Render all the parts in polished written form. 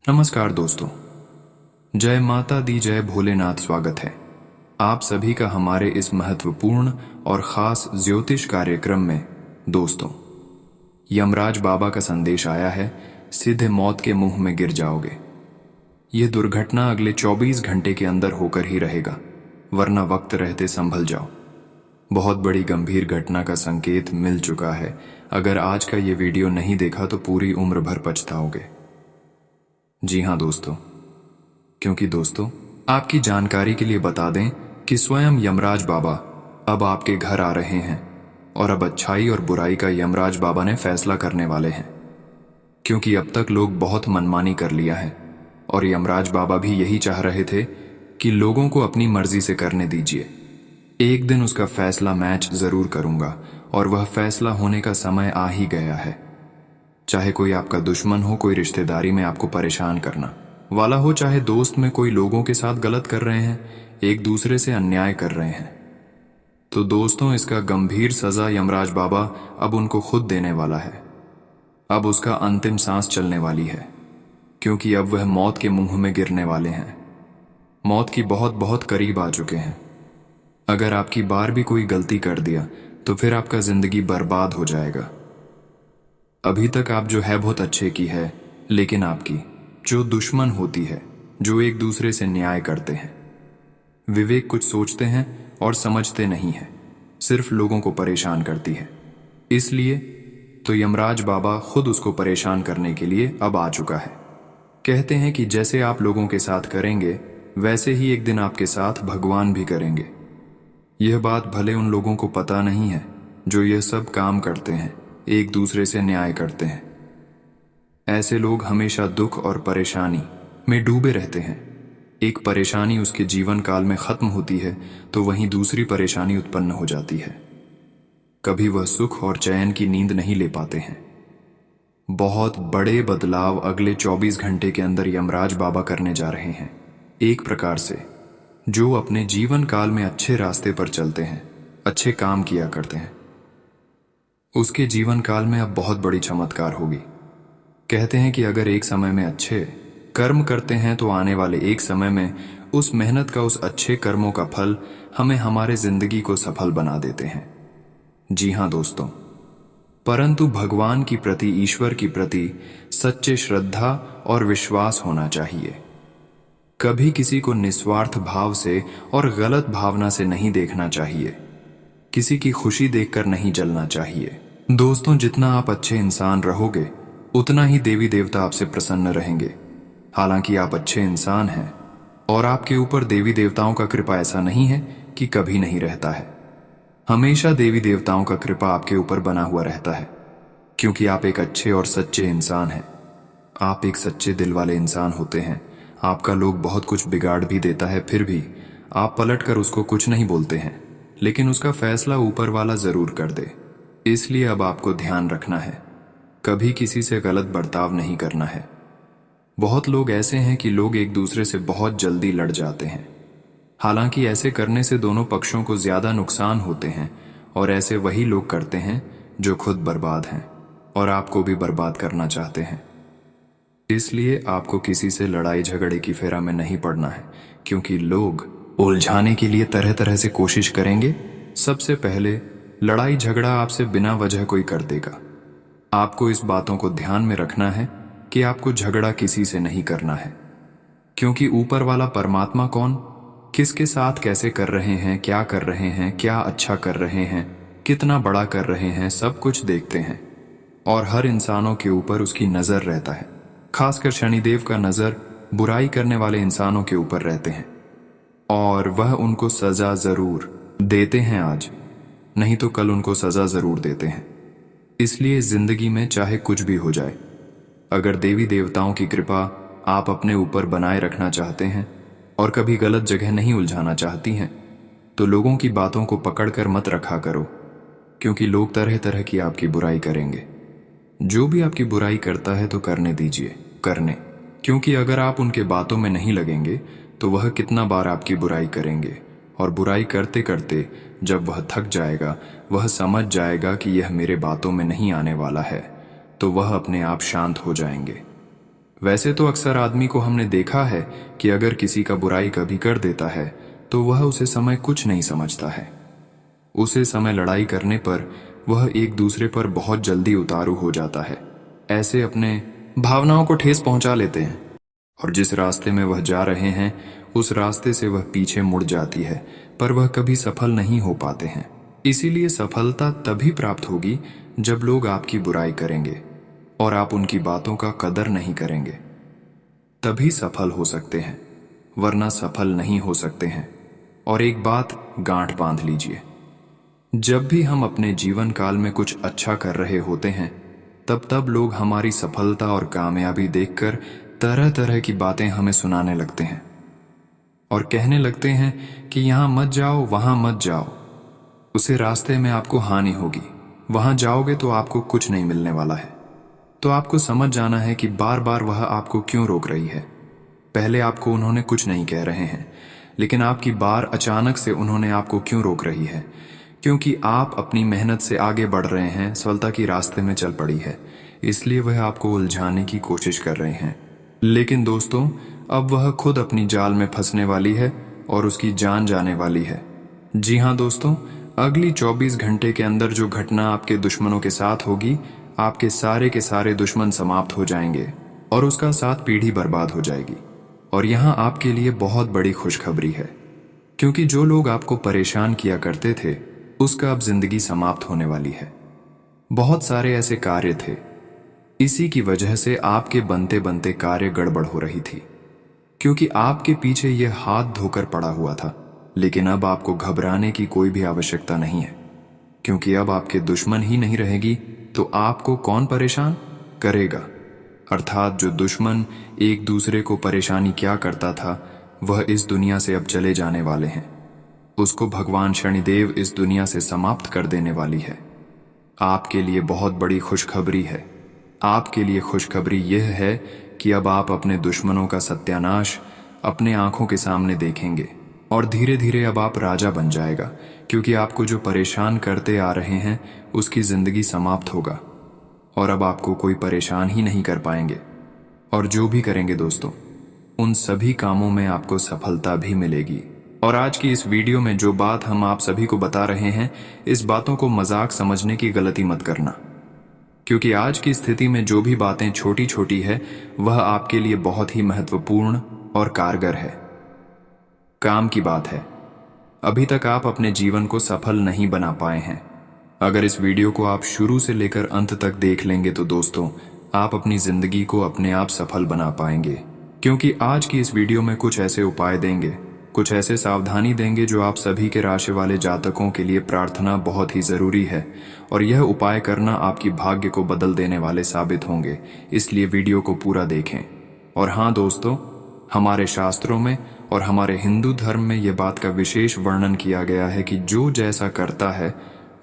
नमस्कार दोस्तों। जय माता दी, जय भोलेनाथ। स्वागत है आप सभी का हमारे इस महत्वपूर्ण और खास ज्योतिष कार्यक्रम में। दोस्तों, यमराज बाबा का संदेश आया है, सीधे मौत के मुंह में गिर जाओगे। यह दुर्घटना अगले 24 घंटे के अंदर होकर ही रहेगा, वरना वक्त रहते संभल जाओ। बहुत बड़ी गंभीर घटना का संकेत मिल चुका है। अगर आज का ये वीडियो नहीं देखा तो पूरी उम्र भर पछताओगे। जी हाँ दोस्तों, क्योंकि दोस्तों आपकी जानकारी के लिए बता दें कि स्वयं यमराज बाबा अब आपके घर आ रहे हैं और अब अच्छाई और बुराई का यमराज बाबा ने फैसला करने वाले हैं। क्योंकि अब तक लोग बहुत मनमानी कर लिया है और यमराज बाबा भी यही चाह रहे थे कि लोगों को अपनी मर्जी से करने दीजिए। एक दिन उसका फैसला मैच जरूर करूंगा और वह फैसला होने का समय आ ही गया है। चाहे कोई आपका दुश्मन हो, कोई रिश्तेदारी में आपको परेशान करना वाला हो, चाहे दोस्त में कोई लोगों के साथ गलत कर रहे हैं, एक दूसरे से अन्याय कर रहे हैं, तो दोस्तों इसका गंभीर सजा यमराज बाबा अब उनको खुद देने वाला है। अब उसका अंतिम सांस चलने वाली है, क्योंकि अब वह मौत के मुंह में गिरने वाले हैं। मौत की बहुत बहुत करीब आ चुके हैं। अगर आपकी बार भी कोई गलती कर दिया तो फिर आपका जिंदगी बर्बाद हो जाएगा। अभी तक आप जो है बहुत अच्छे की है, लेकिन आपकी जो दुश्मन होती है, जो एक दूसरे से न्याय करते हैं, विवेक कुछ सोचते हैं और समझते नहीं है, सिर्फ लोगों को परेशान करती है। इसलिए तो यमराज बाबा खुद उसको परेशान करने के लिए अब आ चुका है। कहते हैं कि जैसे आप लोगों के साथ करेंगे वैसे ही एक दिन आपके साथ भगवान भी करेंगे। यह बात भले उन लोगों को पता नहीं है जो यह सब काम करते हैं, एक दूसरे से न्याय करते हैं। ऐसे लोग हमेशा दुख और परेशानी में डूबे रहते हैं। एक परेशानी उसके जीवन काल में खत्म होती है तो वहीं दूसरी परेशानी उत्पन्न हो जाती है। कभी वह सुख और चैन की नींद नहीं ले पाते हैं। बहुत बड़े बदलाव अगले 24 घंटे के अंदर यमराज बाबा करने जा रहे हैं। एक प्रकार से जो अपने जीवन काल में अच्छे रास्ते पर चलते हैं, अच्छे काम किया करते हैं, उसके जीवन काल में अब बहुत बड़ी चमत्कार होगी। कहते हैं कि अगर एक समय में अच्छे कर्म करते हैं तो आने वाले एक समय में उस मेहनत का, उस अच्छे कर्मों का फल हमें हमारे जिंदगी को सफल बना देते हैं। जी हाँ दोस्तों, परंतु भगवान की प्रति, ईश्वर की प्रति सच्चे श्रद्धा और विश्वास होना चाहिए। कभी किसी को निस्वार्थ भाव से और गलत भावना से नहीं देखना चाहिए। किसी की खुशी देखकर नहीं जलना चाहिए। दोस्तों, जितना आप अच्छे इंसान रहोगे उतना ही देवी देवता आपसे प्रसन्न रहेंगे। हालांकि आप अच्छे इंसान हैं और आपके ऊपर देवी देवताओं का कृपा ऐसा नहीं है कि कभी नहीं रहता है। हमेशा देवी देवताओं का कृपा आपके ऊपर बना हुआ रहता है, क्योंकि आप एक अच्छे और सच्चे इंसान हैं। आप एक सच्चे दिल वाले इंसान होते हैं। आपका लोग बहुत कुछ बिगाड़ भी देता है, फिर भी आप पलट कर उसको कुछ नहीं बोलते हैं, लेकिन उसका फैसला ऊपर वाला जरूर कर दे। इसलिए अब आपको ध्यान रखना है, कभी किसी से गलत बर्ताव नहीं करना है। बहुत लोग ऐसे हैं कि लोग एक दूसरे से बहुत जल्दी लड़ जाते हैं। हालांकि ऐसे करने से दोनों पक्षों को ज्यादा नुकसान होते हैं, और ऐसे वही लोग करते हैं जो खुद बर्बाद हैं और आपको भी बर्बाद करना चाहते हैं। इसलिए आपको किसी से लड़ाई झगड़े की फेरा में नहीं पड़ना है, क्योंकि लोग उलझाने के लिए तरह तरह से कोशिश करेंगे। सबसे पहले लड़ाई झगड़ा आपसे बिना वजह कोई कर देगा। आपको इस बातों को ध्यान में रखना है कि आपको झगड़ा किसी से नहीं करना है, क्योंकि ऊपर वाला परमात्मा कौन, किसके साथ कैसे कर रहे हैं, क्या कर रहे हैं, क्या अच्छा कर रहे हैं, कितना बड़ा कर रहे हैं, सब कुछ देखते हैं। और हर इंसानों के ऊपर उसकी नजर रहता है। खासकर शनिदेव का नजर बुराई करने वाले इंसानों के ऊपर रहते हैं, और वह उनको सजा जरूर देते हैं आज, नहीं तो कल उनको सजा जरूर देते हैं। इसलिए जिंदगी में चाहे कुछ भी हो जाए, अगर देवी देवताओं की कृपा आप अपने ऊपर बनाए रखना चाहते हैं और कभी गलत जगह नहीं उलझाना चाहती हैं, तो लोगों की बातों को पकड़कर मत रखा करो, क्योंकि लोग तरह तरह की आपकी बुराई करेंगे। जो भी आपकी बुराई करता है तो करने दीजिए, करने, क्योंकि अगर आप उनके बातों में नहीं लगेंगे तो वह कितना बार आपकी बुराई करेंगे, और बुराई करते करते जब वह थक जाएगा, वह समझ जाएगा कि यह मेरे बातों में नहीं आने वाला है, तो वह अपने आप शांत हो जाएंगे। वैसे तो अक्सर आदमी को हमने देखा है कि अगर किसी का बुराई कभी कर देता है तो वह उसे समय कुछ नहीं समझता है। उसे समय लड़ाई करने पर वह एक दूसरे पर बहुत जल्दी उतारू हो जाता है। ऐसे अपने भावनाओं को ठेस पहुंचा लेते हैं और जिस रास्ते में वह जा रहे हैं उस रास्ते से वह पीछे मुड़ जाती है, पर वह कभी सफल नहीं हो पाते हैं। इसीलिए सफलता तभी प्राप्त होगी जब लोग आपकी बुराई करेंगे और आप उनकी बातों का कदर नहीं करेंगे, तभी सफल हो सकते हैं, वरना सफल नहीं हो सकते हैं। और एक बात गांठ बांध लीजिए, जब भी हम अपने जीवन काल में कुछ अच्छा कर रहे होते हैं तब लोग हमारी सफलता और कामयाबी देखकर तरह तरह की बातें हमें सुनाने लगते हैं और कहने लगते हैं कि यहाँ मत जाओ, वहां मत जाओ, उसे रास्ते में आपको हानि होगी, वहां जाओगे तो आपको कुछ नहीं मिलने वाला है। तो आपको समझ जाना है कि बार बार वह आपको क्यों रोक रही है। पहले आपको उन्होंने कुछ नहीं कह रहे हैं, लेकिन आपकी बार अचानक से उन्होंने आपको क्यों रोक रही है? क्योंकि आप अपनी मेहनत से आगे बढ़ रहे हैं, सफलता की रास्ते में चल पड़ी है, इसलिए वह आपको उलझाने की कोशिश कर रहे हैं। लेकिन दोस्तों, अब वह खुद अपनी जाल में फंसने वाली है और उसकी जान जाने वाली है। जी हाँ दोस्तों, अगली 24 घंटे के अंदर जो घटना आपके दुश्मनों के साथ होगी, आपके सारे के सारे दुश्मन समाप्त हो जाएंगे और उसका 7 पीढ़ी बर्बाद हो जाएगी। और यहाँ आपके लिए बहुत बड़ी खुशखबरी है, क्योंकि जो लोग आपको परेशान किया करते थे उसका अब जिंदगी समाप्त होने वाली है। बहुत सारे ऐसे कार्य थे, इसी की वजह से आपके बनते बनते कार्य गड़बड़ हो रही थी, क्योंकि आपके पीछे यह हाथ धोकर पड़ा हुआ था। लेकिन अब आपको घबराने की कोई भी आवश्यकता नहीं है, क्योंकि अब आपके दुश्मन ही नहीं रहेगी तो आपको कौन परेशान करेगा। अर्थात जो दुश्मन एक दूसरे को परेशानी क्या करता था वह इस दुनिया से अब चले जाने वाले हैं। उसको भगवान शनिदेव इस दुनिया से समाप्त कर देने वाली है। आपके लिए बहुत बड़ी खुशखबरी है। आपके लिए खुशखबरी यह है कि अब आप अपने दुश्मनों का सत्यानाश अपने आंखों के सामने देखेंगे और धीरे धीरे अब आप राजा बन जाएगा, क्योंकि आपको जो परेशान करते आ रहे हैं उसकी जिंदगी समाप्त होगा और अब आपको कोई परेशान ही नहीं कर पाएंगे। और जो भी करेंगे दोस्तों, उन सभी कामों में आपको सफलता भी मिलेगी। और आज की इस वीडियो में जो बात हम आप सभी को बता रहे हैं, इस बातों को मजाक समझने की गलती मत करना, क्योंकि आज की स्थिति में जो भी बातें छोटी छोटी है वह आपके लिए बहुत ही महत्वपूर्ण और कारगर है। काम की बात है, अभी तक आप अपने जीवन को सफल नहीं बना पाए हैं। अगर इस वीडियो को आप शुरू से लेकर अंत तक देख लेंगे तो दोस्तों, आप अपनी जिंदगी को अपने आप सफल बना पाएंगे, क्योंकि आज की इस वीडियो में कुछ ऐसे उपाय देंगे, कुछ ऐसे सावधानी देंगे जो आप सभी के राशि वाले जातकों के लिए प्रार्थना बहुत ही जरूरी है और यह उपाय करना आपकी भाग्य को बदल देने वाले साबित होंगे। इसलिए वीडियो को पूरा देखें। और हाँ दोस्तों, हमारे शास्त्रों में और हमारे हिंदू धर्म में यह बात का विशेष वर्णन किया गया है कि जो जैसा करता है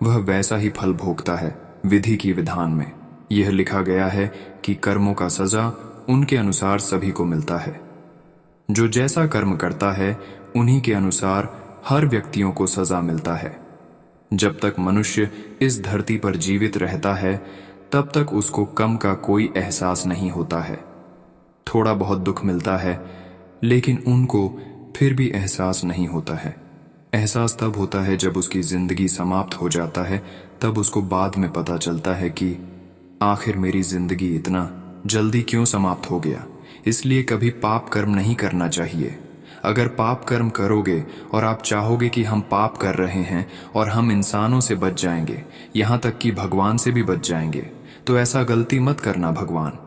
वह वैसा ही फल भोगता है। विधि की विधान में यह लिखा गया है कि कर्मों का सजा उनके अनुसार सभी को मिलता है। जो जैसा कर्म करता है उन्हीं के अनुसार हर व्यक्तियों को सजा मिलता है। जब तक मनुष्य इस धरती पर जीवित रहता है तब तक उसको कम का कोई एहसास नहीं होता है। थोड़ा बहुत दुख मिलता है, लेकिन उनको फिर भी एहसास नहीं होता है। एहसास तब होता है जब उसकी जिंदगी समाप्त हो जाता है, तब उसको बाद में पता चलता है कि आखिर मेरी जिंदगी इतना जल्दी क्यों समाप्त हो गया। इसलिए कभी पाप कर्म नहीं करना चाहिए। अगर पाप कर्म करोगे और आप चाहोगे कि हम पाप कर रहे हैं और हम इंसानों से बच जाएंगे, यहाँ तक कि भगवान से भी बच जाएंगे, तो ऐसा गलती मत करना भगवान।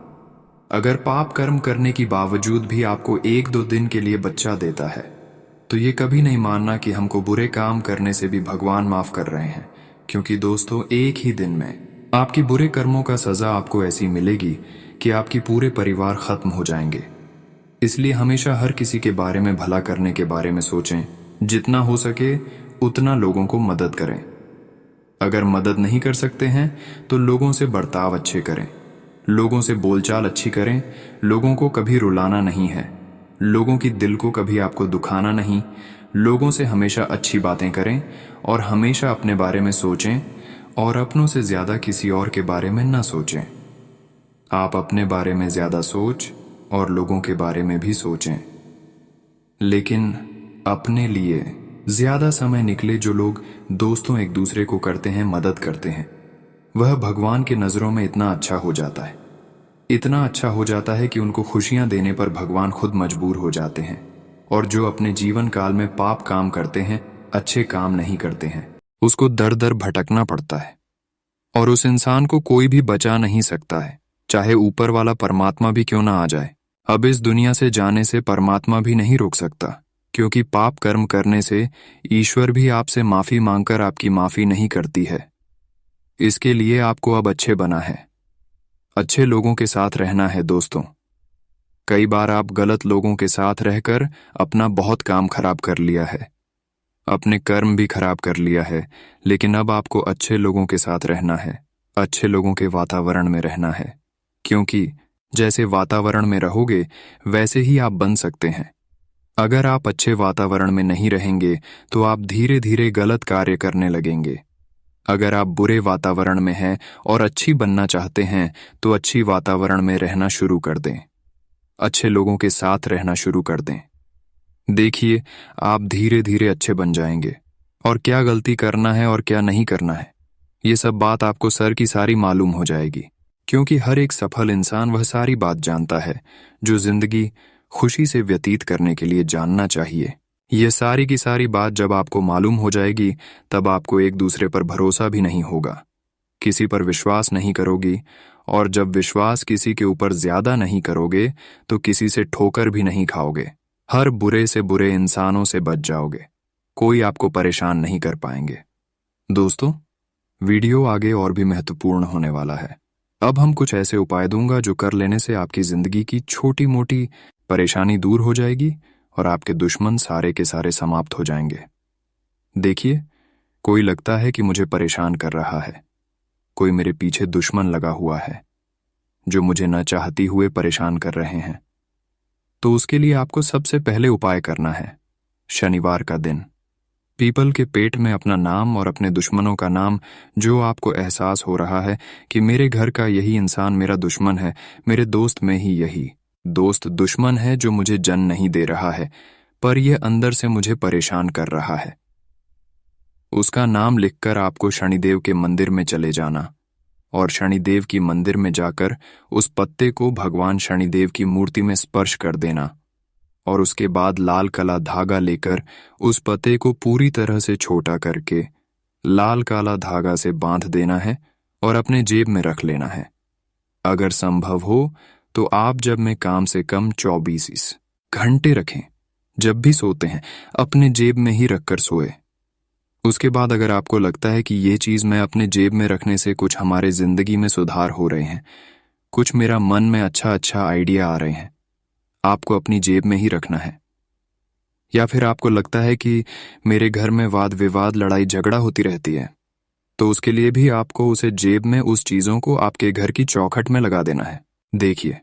अगर पाप कर्म करने की बावजूद भी आपको 1-2 दिन के लिए बच्चा देता है तो ये कभी नहीं मानना कि हमको बुरे काम करने से भी भगवान माफ कर रहे हैं, क्योंकि दोस्तों एक ही दिन में आपके बुरे कर्मों का सजा आपको ऐसी मिलेगी कि आपकी पूरे परिवार खत्म हो जाएंगे। इसलिए हमेशा हर किसी के बारे में भला करने के बारे में सोचें। जितना हो सके उतना लोगों को मदद करें। अगर मदद नहीं कर सकते हैं तो लोगों से बर्ताव अच्छे करें, लोगों से बोलचाल अच्छी करें। लोगों को कभी रुलाना नहीं है, लोगों की दिल को कभी आपको दुखाना नहीं। लोगों से हमेशा अच्छी बातें करें और हमेशा अपने बारे में सोचें और अपनों से ज्यादा किसी और के बारे में ना सोचें। आप अपने बारे में ज्यादा सोच और लोगों के बारे में भी सोचें, लेकिन अपने लिए ज्यादा समय निकले। जो लोग दोस्तों एक दूसरे को करते हैं, मदद करते हैं, वह भगवान के नजरों में इतना अच्छा हो जाता है, इतना अच्छा हो जाता है कि उनको खुशियां देने पर भगवान खुद मजबूर हो जाते हैं। और जो अपने जीवन काल में पाप काम करते हैं, अच्छे काम नहीं करते हैं, उसको दर दर भटकना पड़ता है और उस इंसान को कोई भी बचा नहीं सकता है, चाहे ऊपर वाला परमात्मा भी क्यों ना आ जाए। अब इस दुनिया से जाने से परमात्मा भी नहीं रोक सकता, क्योंकि पाप कर्म करने से ईश्वर भी आपसे माफी मांगकर आपकी माफी नहीं करती है। इसके लिए आपको अब अच्छे बना है, अच्छे लोगों के साथ रहना है दोस्तों। कई बार आप गलत लोगों के साथ रहकर अपना बहुत काम खराब कर लिया है, अपने कर्म भी खराब कर लिया है, लेकिन अब आपको अच्छे लोगों के साथ रहना है, अच्छे लोगों के वातावरण में रहना है, क्योंकि जैसे वातावरण में रहोगे वैसे ही आप बन सकते हैं। अगर आप अच्छे वातावरण में नहीं रहेंगे तो आप धीरे धीरे गलत कार्य करने लगेंगे। अगर आप बुरे वातावरण में हैं और अच्छी बनना चाहते हैं तो अच्छी वातावरण में रहना शुरू कर दें, अच्छे लोगों के साथ रहना शुरू कर दें। देखिए, आप धीरे धीरे अच्छे बन जाएंगे और क्या गलती करना है और क्या नहीं करना है, ये सब बात आपको सर की सारी मालूम हो जाएगी, क्योंकि हर एक सफल इंसान वह सारी बात जानता है जो जिंदगी खुशी से व्यतीत करने के लिए जानना चाहिए। ये सारी की सारी बात जब आपको मालूम हो जाएगी, तब आपको एक दूसरे पर भरोसा भी नहीं होगा, किसी पर विश्वास नहीं करोगी, और जब विश्वास किसी के ऊपर ज्यादा नहीं करोगे तो किसी से ठोकर भी नहीं खाओगे। हर बुरे से बुरे इंसानों से बच जाओगे, कोई आपको परेशान नहीं कर पाएंगे। दोस्तों, वीडियो आगे और भी महत्वपूर्ण होने वाला है। अब हम कुछ ऐसे उपाय दूंगा जो कर लेने से आपकी जिंदगी की छोटी मोटी परेशानी दूर हो जाएगी और आपके दुश्मन सारे के सारे समाप्त हो जाएंगे। देखिए, कोई लगता है कि मुझे परेशान कर रहा है, कोई मेरे पीछे दुश्मन लगा हुआ है जो मुझे न चाहती हुए परेशान कर रहे हैं। तो उसके लिए आपको सबसे पहले उपाय करना है, शनिवार का दिन पीपल के पेट में अपना नाम और अपने दुश्मनों का नाम, जो आपको एहसास हो रहा है कि मेरे घर का यही इंसान मेरा दुश्मन है, मेरे दोस्त में ही यही दोस्त दुश्मन है जो मुझे जन्म नहीं दे रहा है, पर यह अंदर से मुझे परेशान कर रहा है, उसका नाम लिखकर आपको शनिदेव के मंदिर में चले जाना और शनिदेव की मंदिर में जाकर उस पत्ते को भगवान शनिदेव की मूर्ति में स्पर्श कर देना और उसके बाद लाल काला धागा लेकर उस पत्ते को पूरी तरह से छोटा करके लाल काला धागा से बांध देना है और अपने जेब में रख लेना है। अगर संभव हो तो आप जब में कम से कम 24 घंटे रखें, जब भी सोते हैं अपने जेब में ही रखकर सोए। उसके बाद अगर आपको लगता है कि ये चीज मैं अपने जेब में रखने से कुछ हमारे जिंदगी में सुधार हो रहे हैं, कुछ मेरा मन में अच्छा अच्छा आइडिया आ रहे हैं, आपको अपनी जेब में ही रखना है। या फिर आपको लगता है कि मेरे घर में वाद विवाद लड़ाई झगड़ा होती रहती है, तो उसके लिए भी आपको उसे जेब में उस चीजों को आपके घर की चौखट में लगा देना है। देखिए,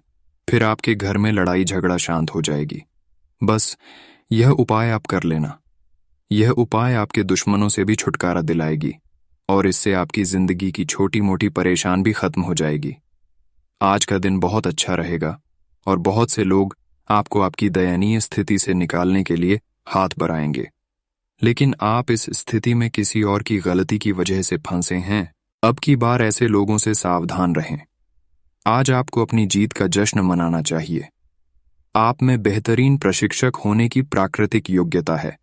फिर आपके घर में लड़ाई झगड़ा शांत हो जाएगी। बस यह उपाय आप कर लेना, यह उपाय आपके दुश्मनों से भी छुटकारा दिलाएगी और इससे आपकी जिंदगी की छोटी मोटी परेशान भी खत्म हो जाएगी। आज का दिन बहुत अच्छा रहेगा और बहुत से लोग आपको आपकी दयनीय स्थिति से निकालने के लिए हाथ बढ़ाएंगे, लेकिन आप इस स्थिति में किसी और की गलती की वजह से फंसे हैं। अब की बार ऐसे लोगों से सावधान रहें। आज आपको अपनी जीत का जश्न मनाना चाहिए। आप में बेहतरीन प्रशिक्षक होने की प्राकृतिक योग्यता है,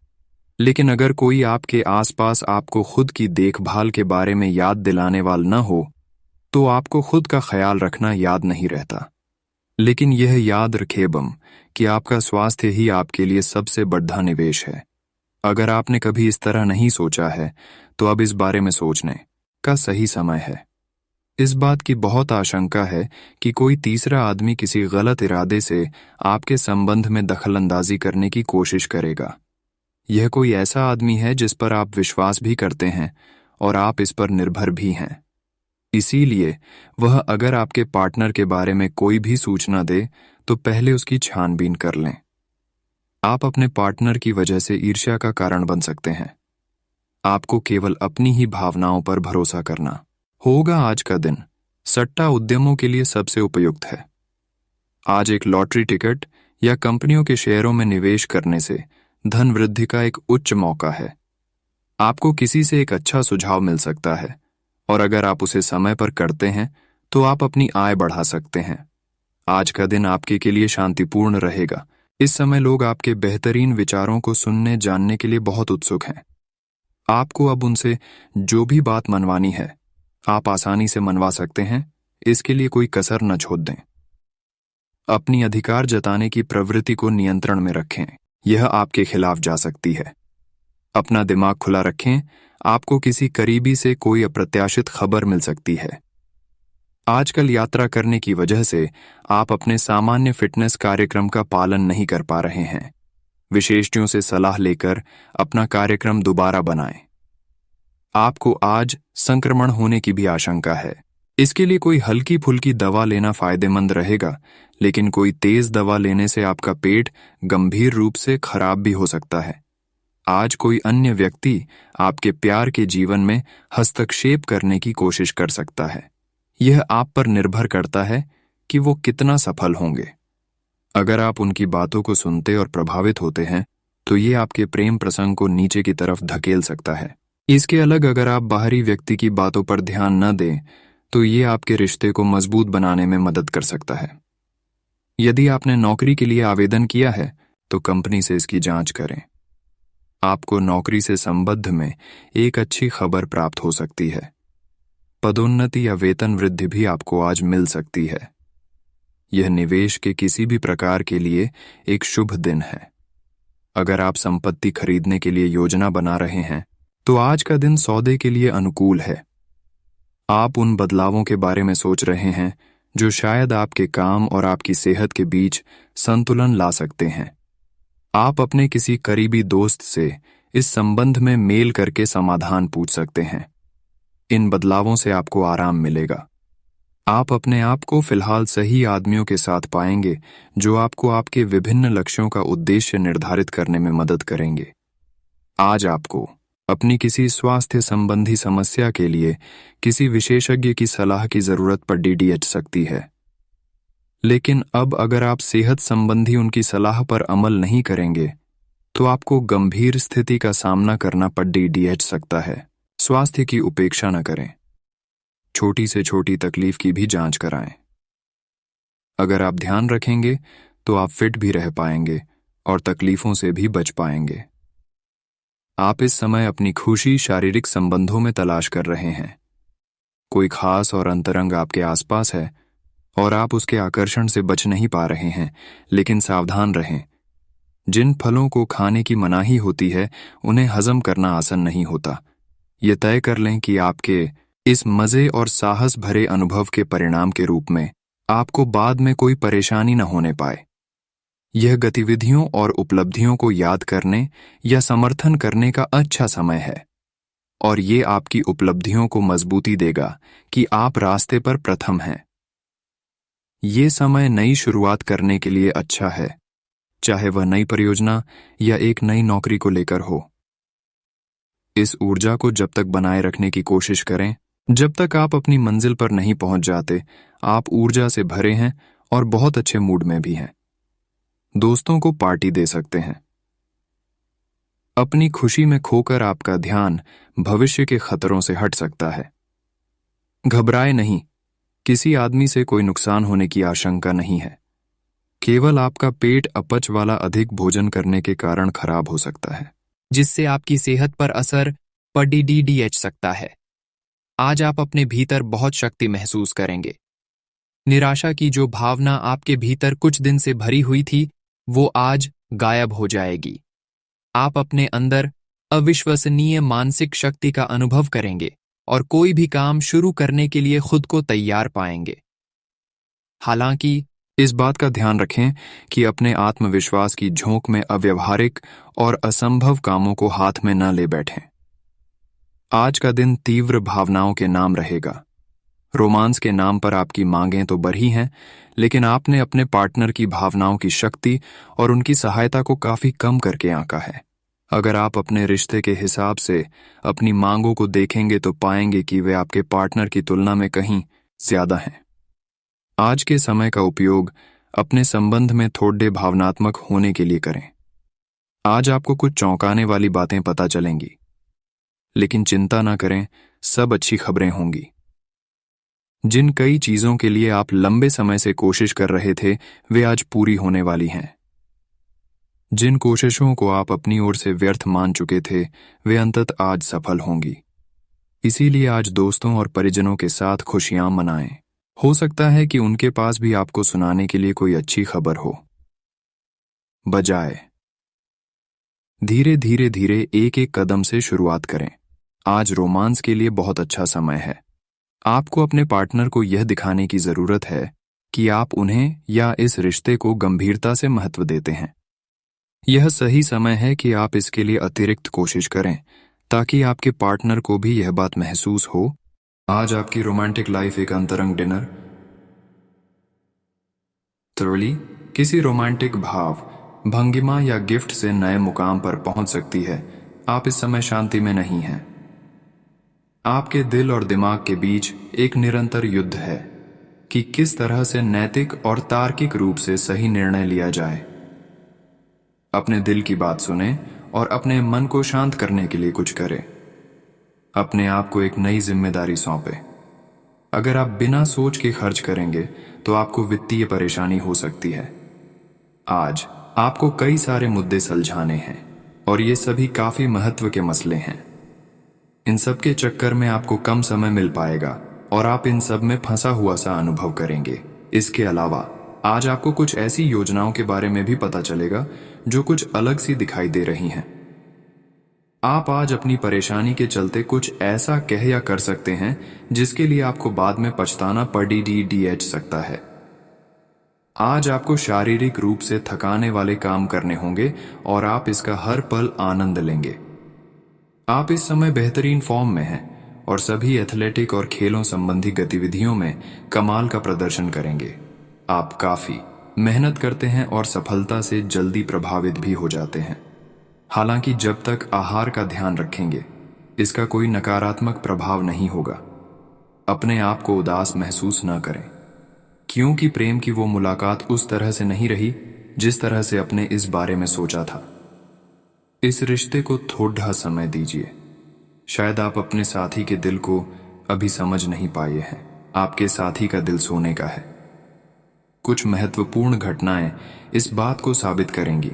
लेकिन अगर कोई आपके आसपास आपको खुद की देखभाल के बारे में याद दिलाने वाला न हो तो आपको खुद का ख्याल रखना याद नहीं रहता। लेकिन यह याद रखे बम कि आपका स्वास्थ्य ही आपके लिए सबसे बड़ा निवेश है। अगर आपने कभी इस तरह नहीं सोचा है तो अब इस बारे में सोचने का सही समय है। इस बात की बहुत आशंका है कि कोई तीसरा आदमी किसी गलत इरादे से आपके संबंध में दखलंदाजी करने की कोशिश करेगा। यह कोई ऐसा आदमी है जिस पर आप विश्वास भी करते हैं और आप इस पर निर्भर भी हैं। इसीलिए वह अगर आपके पार्टनर के बारे में कोई भी सूचना दे तो पहले उसकी छानबीन कर लें। आप अपने पार्टनर की वजह से ईर्ष्या का कारण बन सकते हैं। आपको केवल अपनी ही भावनाओं पर भरोसा करना होगा। आज का दिन सट्टा उद्यमों के लिए सबसे उपयुक्त है। आज एक लॉटरी टिकट या कंपनियों के शेयरों में निवेश करने से धन वृद्धि का एक उच्च मौका है। आपको किसी से एक अच्छा सुझाव मिल सकता है और अगर आप उसे समय पर करते हैं तो आप अपनी आय बढ़ा सकते हैं। आज का दिन आपके के लिए शांतिपूर्ण रहेगा। इस समय लोग आपके बेहतरीन विचारों को सुनने जानने के लिए बहुत उत्सुक हैं। आपको अब उनसे जो भी बात मनवानी है आप आसानी से मनवा सकते हैं। इसके लिए कोई कसर न छोड़ दें। अपनी अधिकार जताने की प्रवृत्ति को नियंत्रण में रखें, यह आपके खिलाफ जा सकती है। अपना दिमाग खुला रखें, आपको किसी करीबी से कोई अप्रत्याशित खबर मिल सकती है। आजकल यात्रा करने की वजह से आप अपने सामान्य फिटनेस कार्यक्रम का पालन नहीं कर पा रहे हैं। विशेषज्ञों से सलाह लेकर अपना कार्यक्रम दोबारा बनाएं। आपको आज संक्रमण होने की भी आशंका है। इसके लिए कोई हल्की फुल्की दवा लेना फायदेमंद रहेगा, लेकिन कोई तेज दवा लेने से आपका पेट गंभीर रूप से खराब भी हो सकता है। आज कोई अन्य व्यक्ति आपके प्यार के जीवन में हस्तक्षेप करने की कोशिश कर सकता है। यह आप पर निर्भर करता है कि वो कितना सफल होंगे। अगर आप उनकी बातों को सुनते और प्रभावित होते हैं तो ये आपके प्रेम प्रसंग को नीचे की तरफ धकेल सकता है। इसके अलग अगर आप बाहरी व्यक्ति की बातों पर ध्यान न दें तो ये आपके रिश्ते को मजबूत बनाने में मदद कर सकता है। यदि आपने नौकरी के लिए आवेदन किया है तो कंपनी से इसकी जांच करें। आपको नौकरी से संबंध में एक अच्छी खबर प्राप्त हो सकती है। पदोन्नति या वेतन वृद्धि भी आपको आज मिल सकती है। यह निवेश के किसी भी प्रकार के लिए एक शुभ दिन है। अगर आप संपत्ति खरीदने के लिए योजना बना रहे हैं तो आज का दिन सौदे के लिए अनुकूल है। आप उन बदलावों के बारे में सोच रहे हैं जो शायद आपके काम और आपकी सेहत के बीच संतुलन ला सकते हैं। आप अपने किसी करीबी दोस्त से इस संबंध में मेल करके समाधान पूछ सकते हैं। इन बदलावों से आपको आराम मिलेगा। आप अपने आप को फिलहाल सही आदमियों के साथ पाएंगे जो आपको आपके विभिन्न लक्ष्यों का उद्देश्य निर्धारित करने में मदद करेंगे। आज आपको अपनी किसी स्वास्थ्य संबंधी समस्या के लिए किसी विशेषज्ञ की सलाह की जरूरत पड़ सकती है। लेकिन अब अगर आप सेहत संबंधी उनकी सलाह पर अमल नहीं करेंगे तो आपको गंभीर स्थिति का सामना करना पड़ सकता है। स्वास्थ्य की उपेक्षा न करें। छोटी से छोटी तकलीफ की भी जांच कराएं। अगर आप ध्यान रखेंगे तो आप फिट भी रह पाएंगे और तकलीफों से भी बच पाएंगे। आप इस समय अपनी खुशी शारीरिक संबंधों में तलाश कर रहे हैं। कोई खास और अंतरंग आपके आसपास है और आप उसके आकर्षण से बच नहीं पा रहे हैं, लेकिन सावधान रहें। जिन फलों को खाने की मनाही होती है उन्हें हजम करना आसान नहीं होता। ये तय कर लें कि आपके इस मजे और साहस भरे अनुभव के परिणाम के रूप में आपको बाद में कोई परेशानी न होने पाए। यह गतिविधियों और उपलब्धियों को याद करने या समर्थन करने का अच्छा समय है और ये आपकी उपलब्धियों को मजबूती देगा कि आप रास्ते पर प्रथम हैं। ये समय नई शुरुआत करने के लिए अच्छा है, चाहे वह नई परियोजना या एक नई नौकरी को लेकर हो। इस ऊर्जा को जब तक बनाए रखने की कोशिश करें जब तक आप अपनी मंजिल पर नहीं पहुंच जाते। आप ऊर्जा से भरे हैं और बहुत अच्छे मूड में भी हैं। दोस्तों को पार्टी दे सकते हैं। अपनी खुशी में खोकर आपका ध्यान भविष्य के खतरों से हट सकता है। घबराए नहीं, किसी आदमी से कोई नुकसान होने की आशंका नहीं है। केवल आपका पेट अपच वाला अधिक भोजन करने के कारण खराब हो सकता है, जिससे आपकी सेहत पर असर पड़ सकता है। आज आप अपने भीतर बहुत शक्ति महसूस करेंगे। निराशा की जो भावना आपके भीतर कुछ दिन से भरी हुई थी वो आज गायब हो जाएगी। आप अपने अंदर अविश्वसनीय मानसिक शक्ति का अनुभव करेंगे और कोई भी काम शुरू करने के लिए खुद को तैयार पाएंगे। हालांकि इस बात का ध्यान रखें कि अपने आत्मविश्वास की झोंक में अव्यवहारिक और असंभव कामों को हाथ में न ले बैठें। आज का दिन तीव्र भावनाओं के नाम रहेगा। रोमांस के नाम पर आपकी मांगें तो बढ़ी हैं, लेकिन आपने अपने पार्टनर की भावनाओं की शक्ति और उनकी सहायता को काफी कम करके आंका है। अगर आप अपने रिश्ते के हिसाब से अपनी मांगों को देखेंगे तो पाएंगे कि वे आपके पार्टनर की तुलना में कहीं ज्यादा हैं। आज के समय का उपयोग अपने संबंध में थोड़े भावनात्मक होने के लिए करें। आज आपको कुछ चौंकाने वाली बातें पता चलेंगी, लेकिन चिंता ना करें, सब अच्छी खबरें होंगी। जिन कई चीजों के लिए आप लंबे समय से कोशिश कर रहे थे, वे आज पूरी होने वाली हैं। जिन कोशिशों को आप अपनी ओर से व्यर्थ मान चुके थे, वे अंततः आज सफल होंगी। इसीलिए आज दोस्तों और परिजनों के साथ खुशियां मनाएं। हो सकता है कि उनके पास भी आपको सुनाने के लिए कोई अच्छी खबर हो। बजाय धीरे धीरे धीरे एक एक कदम से शुरुआत करें। आज रोमांस के लिए बहुत अच्छा समय है। आपको अपने पार्टनर को यह दिखाने की जरूरत है कि आप उन्हें या इस रिश्ते को गंभीरता से महत्व देते हैं। यह सही समय है कि आप इसके लिए अतिरिक्त कोशिश करें, ताकि आपके पार्टनर को भी यह बात महसूस हो। आज आपकी रोमांटिक लाइफ एक अंतरंग डिनर, थ्रिली, किसी रोमांटिक भाव, भंगिमा या गिफ्ट से नए मुकाम पर पहुंच सकती है। आप इस समय शांति में नहीं हैं। आपके दिल और दिमाग के बीच एक निरंतर युद्ध है कि किस तरह से नैतिक और तार्किक रूप से सही निर्णय लिया जाए। अपने दिल की बात सुने और अपने मन को शांत करने के लिए कुछ करें। अपने आप को एक नई जिम्मेदारी सौंपें। अगर आप बिना सोच के खर्च करेंगे तो आपको वित्तीय परेशानी हो सकती है। आज आपको कई सारे मुद्दे सुलझाने हैं और ये सभी काफी महत्व के मसले हैं। इन सब के चक्कर में आपको कम समय मिल पाएगा और आप इन सब में फंसा हुआ सा अनुभव करेंगे। इसके अलावा आज आपको कुछ ऐसी योजनाओं के बारे में भी पता चलेगा जो कुछ अलग सी दिखाई दे रही हैं। आप आज अपनी परेशानी के चलते कुछ ऐसा कह या कर सकते हैं जिसके लिए आपको बाद में पछताना पड़ सकता है। आज आपको शारीरिक रूप से थकाने वाले काम करने होंगे और आप इसका हर पल आनंद लेंगे। आप इस समय बेहतरीन फॉर्म में हैं और सभी एथलेटिक और खेलों संबंधी गतिविधियों में कमाल का प्रदर्शन करेंगे। आप काफी मेहनत करते हैं और सफलता से जल्दी प्रभावित भी हो जाते हैं। हालांकि जब तक आहार का ध्यान रखेंगे, इसका कोई नकारात्मक प्रभाव नहीं होगा। अपने आप को उदास महसूस न करें, क्योंकि प्रेम की वो मुलाकात उस तरह से नहीं रही जिस तरह से अपने इस बारे में सोचा था। इस रिश्ते को थोड़ा समय दीजिए। शायद आप अपने साथी के दिल को अभी समझ नहीं पाए हैं। आपके साथी का दिल सोने का है। कुछ महत्वपूर्ण घटनाएं इस बात को साबित करेंगी।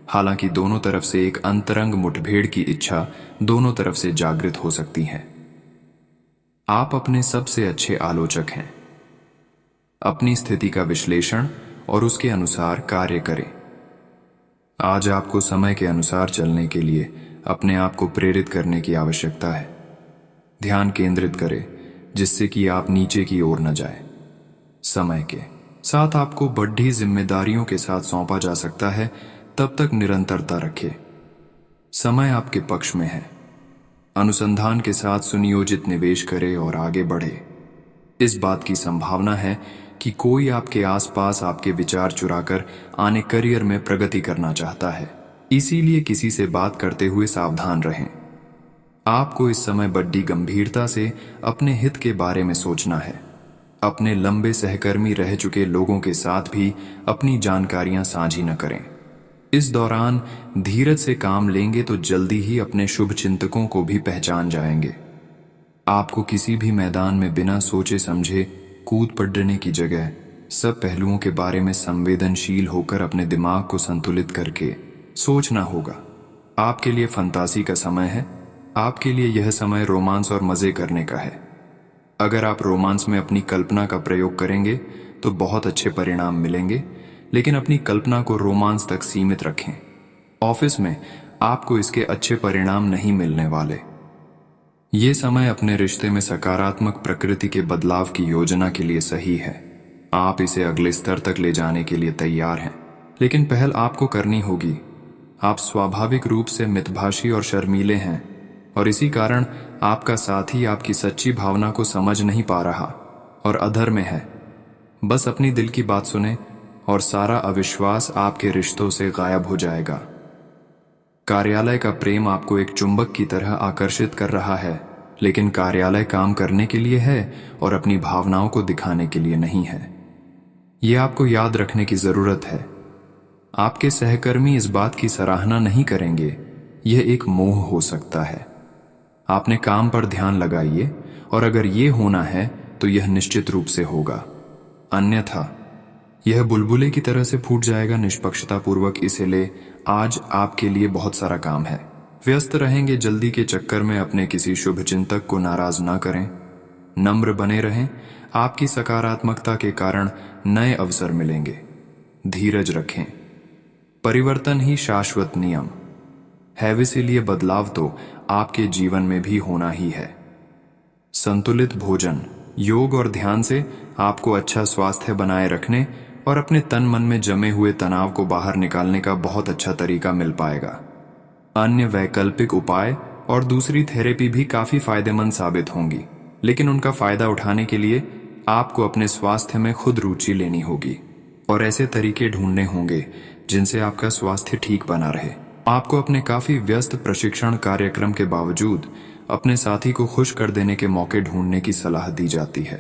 हालांकि दोनों तरफ से एक अंतरंग मुठभेड़ की इच्छा दोनों तरफ से जागृत हो सकती है। आप अपने सबसे अच्छे आलोचक हैं। अपनी स्थिति का विश्लेषण और उसके अनुसार कार्य करें। आज आपको समय के अनुसार चलने के लिए अपने आप को प्रेरित करने की आवश्यकता है। ध्यान केंद्रित करें जिससे कि आप नीचे की ओर न जाए। समय के साथ आपको बढ़ी जिम्मेदारियों के साथ सौंपा जा सकता है, तब तक निरंतरता रखें। समय आपके पक्ष में है। अनुसंधान के साथ सुनियोजित निवेश करें और आगे बढ़े। इस बात की संभावना है कि कोई आपके आसपास आपके विचार चुराकर आने करियर में प्रगति करना चाहता है। इसीलिए किसी से बात करते हुए सावधान रहें। आपको इस समय बड़ी गंभीरता से अपने हित के बारे में सोचना है। अपने लंबे सहकर्मी रह चुके लोगों के साथ भी अपनी जानकारियां साझी न करें। इस दौरान धीरज से काम लेंगे तो जल्दी ही अपने शुभ चिंतकों को भी पहचान जाएंगे। आपको किसी भी मैदान में बिना सोचे समझे कूद पड़ने की जगह सब पहलुओं के बारे में संवेदनशील होकर अपने दिमाग को संतुलित करके सोचना होगा। आपके लिए फंतासी का समय है। आपके लिए यह समय रोमांस और मजे करने का है। अगर आप रोमांस में अपनी कल्पना का प्रयोग करेंगे तो बहुत अच्छे परिणाम मिलेंगे, लेकिन अपनी कल्पना को रोमांस तक सीमित रखें। ऑफिस में आपको इसके अच्छे परिणाम नहीं मिलने वाले। ये समय अपने रिश्ते में सकारात्मक प्रकृति के बदलाव की योजना के लिए सही है। आप इसे अगले स्तर तक ले जाने के लिए तैयार हैं, लेकिन पहल आपको करनी होगी। आप स्वाभाविक रूप से मितभाषी और शर्मीले हैं और इसी कारण आपका साथी आपकी सच्ची भावना को समझ नहीं पा रहा और अधर में है। बस अपनी दिल की बात सुने और सारा अविश्वास आपके रिश्तों से गायब हो जाएगा। कार्यालय का प्रेम आपको एक चुंबक की तरह आकर्षित कर रहा है, लेकिन कार्यालय काम करने के लिए है और अपनी भावनाओं को दिखाने के लिए नहीं है। ये आपको याद रखने की जरूरत है। आपके सहकर्मी इस बात की सराहना नहीं करेंगे, यह एक मोह हो सकता है। आपने काम पर ध्यान लगाइए और अगर ये होना है तो यह निश्चित रूप से होगा, अन्यथा यह बुलबुले की तरह से फूट जाएगा। निष्पक्षता पूर्वक इसे ले, आज आपके लिए बहुत सारा काम है। व्यस्त रहेंगे, जल्दी के चक्कर में अपने किसी शुभ चिंतक को नाराज ना करें। नम्र बने रहें, आपकी सकारात्मकता के कारण नए अवसर मिलेंगे। धीरज रखें, परिवर्तन ही शाश्वत नियम है, इसीलिए बदलाव तो आपके जीवन में भी होना ही है। संतुलित भोजन, योग और ध्यान से आपको अच्छा स्वास्थ्य बनाए रखने और अपने तन मन में जमे हुए तनाव को बाहर निकालने का बहुत अच्छा तरीका मिल पाएगा। अन्य वैकल्पिक उपाय और दूसरी थेरेपी भी काफी फायदेमंद साबित होंगी, लेकिन उनका फायदा उठाने के लिए आपको अपने स्वास्थ्य में खुद रुचि लेनी होगी और ऐसे तरीके ढूंढने होंगे जिनसे आपका स्वास्थ्य ठीक बना रहे। आपको अपने काफी व्यस्त प्रशिक्षण कार्यक्रम के बावजूद अपने साथी को खुश कर देने के मौके ढूंढने की सलाह दी जाती है।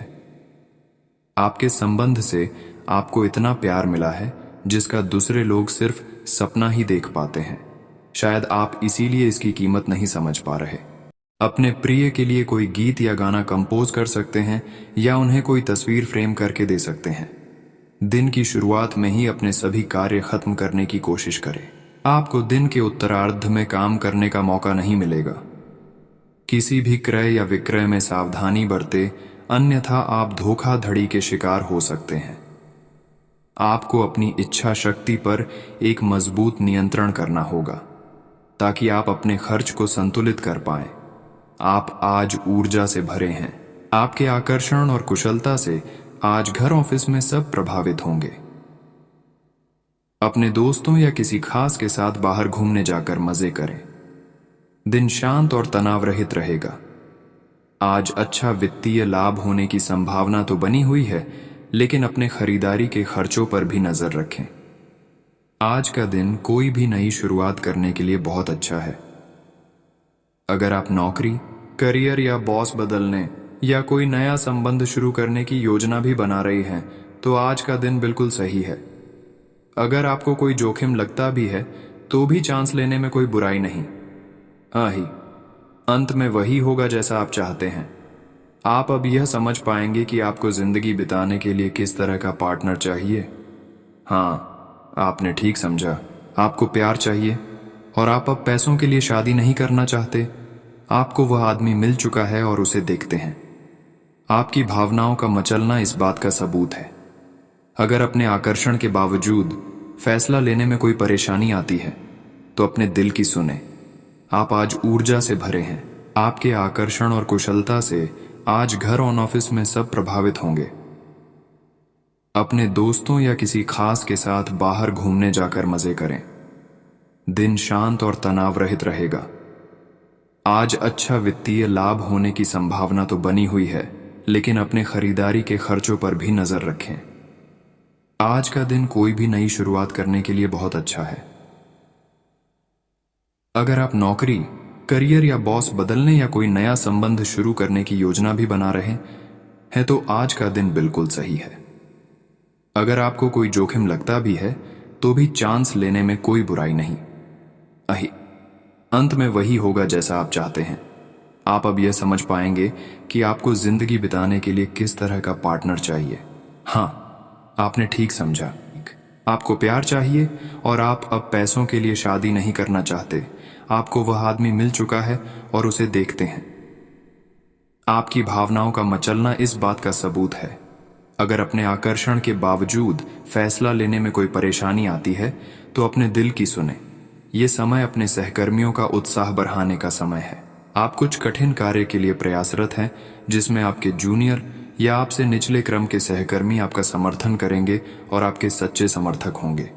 आपके संबंध से आपको इतना प्यार मिला है जिसका दूसरे लोग सिर्फ सपना ही देख पाते हैं। शायद आप इसीलिए इसकी कीमत नहीं समझ पा रहे। अपने प्रिय के लिए कोई गीत या गाना कंपोज कर सकते हैं या उन्हें कोई तस्वीर फ्रेम करके दे सकते हैं। दिन की शुरुआत में ही अपने सभी कार्य खत्म करने की कोशिश करें। आपको दिन के उत्तरार्ध में काम करने का मौका नहीं मिलेगा। किसी भी क्रय या विक्रय में सावधानी बरते, अन्यथा आप धोखाधड़ी के शिकार हो सकते हैं। आपको अपनी इच्छा शक्ति पर एक मजबूत नियंत्रण करना होगा ताकि आप अपने खर्च को संतुलित कर पाएं। आप आज ऊर्जा से भरे हैं। आपके आकर्षण और कुशलता से आज घर ऑफिस में सब प्रभावित होंगे। अपने दोस्तों या किसी खास के साथ बाहर घूमने जाकर मजे करें। दिन शांत और तनाव रहित रहेगा। आज अच्छा वित्तीय लाभ होने की संभावना तो बनी हुई है, लेकिन अपने खरीदारी के खर्चों पर भी नजर रखें। आज का दिन कोई भी नई शुरुआत करने के लिए बहुत अच्छा है। अगर आप नौकरी, करियर या बॉस बदलने या कोई नया संबंध शुरू करने की योजना भी बना रही हैं, तो आज का दिन बिल्कुल सही है। अगर आपको कोई जोखिम लगता भी है तो भी चांस लेने में कोई बुराई नहीं। हाँ ही, अंत में वही होगा जैसा आप चाहते हैं। आप अब यह समझ पाएंगे कि आपको जिंदगी बिताने के लिए किस तरह का पार्टनर चाहिए। हाँ, आपने ठीक समझा। आपको प्यार चाहिए और आप अब पैसों के लिए शादी नहीं करना चाहते। आपको वह आदमी मिल चुका है और उसे देखते हैं। आपकी भावनाओं का मचलना इस बात का सबूत है। अगर अपने आकर्षण के बावजूद फैसला लेने में कोई परेशानी आती है तो अपने दिल की सुने। आप आज ऊर्जा से भरे हैं। आपके आकर्षण और कुशलता से आज घर और ऑफिस में सब प्रभावित होंगे। अपने दोस्तों या किसी खास के साथ बाहर घूमने जाकर मजे करें। दिन शांत और तनाव रहित रहेगा। आज अच्छा वित्तीय लाभ होने की संभावना तो बनी हुई है, लेकिन अपने खरीदारी के खर्चों पर भी नजर रखें। आज का दिन कोई भी नई शुरुआत करने के लिए बहुत अच्छा है। अगर आप नौकरी, करियर या बॉस बदलने या कोई नया संबंध शुरू करने की योजना भी बना रहे हैं तो आज का दिन बिल्कुल सही है। अगर आपको कोई जोखिम लगता भी है तो भी चांस लेने में कोई बुराई नहीं। अंत में वही होगा जैसा आप चाहते हैं। आप अब यह समझ पाएंगे कि आपको जिंदगी बिताने के लिए किस तरह का पार्टनर चाहिए। हाँ, आपने ठीक समझा। आपको प्यार चाहिए और आप अब पैसों के लिए शादी नहीं करना चाहते। आपको वह आदमी मिल चुका है और उसे देखते हैं। आपकी भावनाओं का मचलना इस बात का सबूत है। अगर अपने आकर्षण के बावजूद फैसला लेने में कोई परेशानी आती है तो अपने दिल की सुने। ये समय अपने सहकर्मियों का उत्साह बढ़ाने का समय है। आप कुछ कठिन कार्य के लिए प्रयासरत हैं जिसमें आपके जूनियर या आपसे निचले क्रम के सहकर्मी आपका समर्थन करेंगे और आपके सच्चे समर्थक होंगे।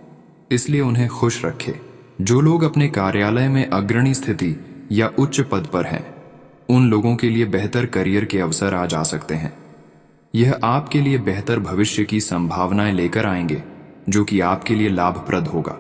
इसलिए उन्हें खुश रखें। जो लोग अपने कार्यालय में अग्रणी स्थिति या उच्च पद पर हैं, उन लोगों के लिए बेहतर करियर के अवसर आज आ सकते हैं। यह आपके लिए बेहतर भविष्य की संभावनाएं लेकर आएंगे जो कि आपके लिए लाभप्रद होगा।